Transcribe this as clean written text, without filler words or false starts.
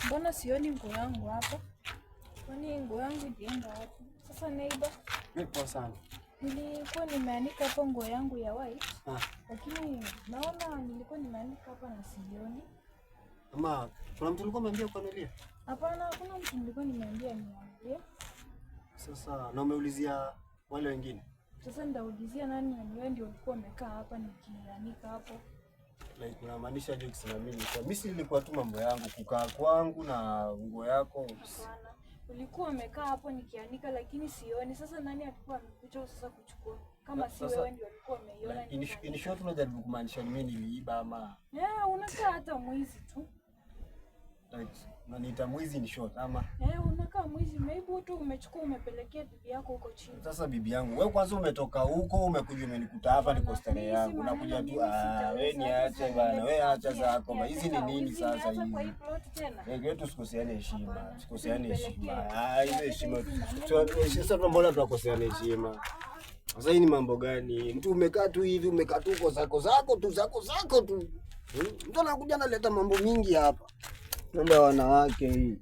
Mbona sioni nguo yangu hapa? Kwani nguo yangu ilienda wapi? Sasa neighbor, Nipo sana. nilikuwa nimeanika hapo nguo yangu ya white. Lakini naona nilikuwa nimeanika hapa na sioni. Ama kuna mtu alikuwa ameambia kuangalia? Hapana, hakuna mtu nilikuwa nimeambia niangalie. Sasa na umeulizia wale wengine? Sasa nitaulizia nani na wewe ndio ulikuwa umekaa hapa nikianika hapo. Like unamaanisha je kusema mimi nilikuwa tu mambo yangu kukaa kwangu na nguo yako? Hapana. Ulikuwa umekaa hapo nikianika lakini sioni. Sasa nani alikuwa amekuja sasa kuchukua? Kama si wewe ndio ulikuwa umeiona. In short unajaribu kumaanisha mimi niliiba ama? Unakaa hata mwizi tu. Like unaniita mwizi in short ama? Unakaa mwizi, maybe tu umechukua umepelekea bibi yako huko chini. Sasa bibi yangu, wewe kwanza umetoka huko, umekuja umenikuta hapa niko starehe yangu. Unakuja tu wewe niache bana, wewe acha zako. Hizi ni nini sasa hizi? Wewe tusikosiane heshima. Sikosiane heshima. Hizo heshima. Sasa mbona tunakoseana heshima? Sasa hii ni mambo gani? Mtu umekaa tu hivi, umekaa tu kwa zako tu. Mtu anakuja analeta mambo mingi hapa. Mambo ya wanawake hii.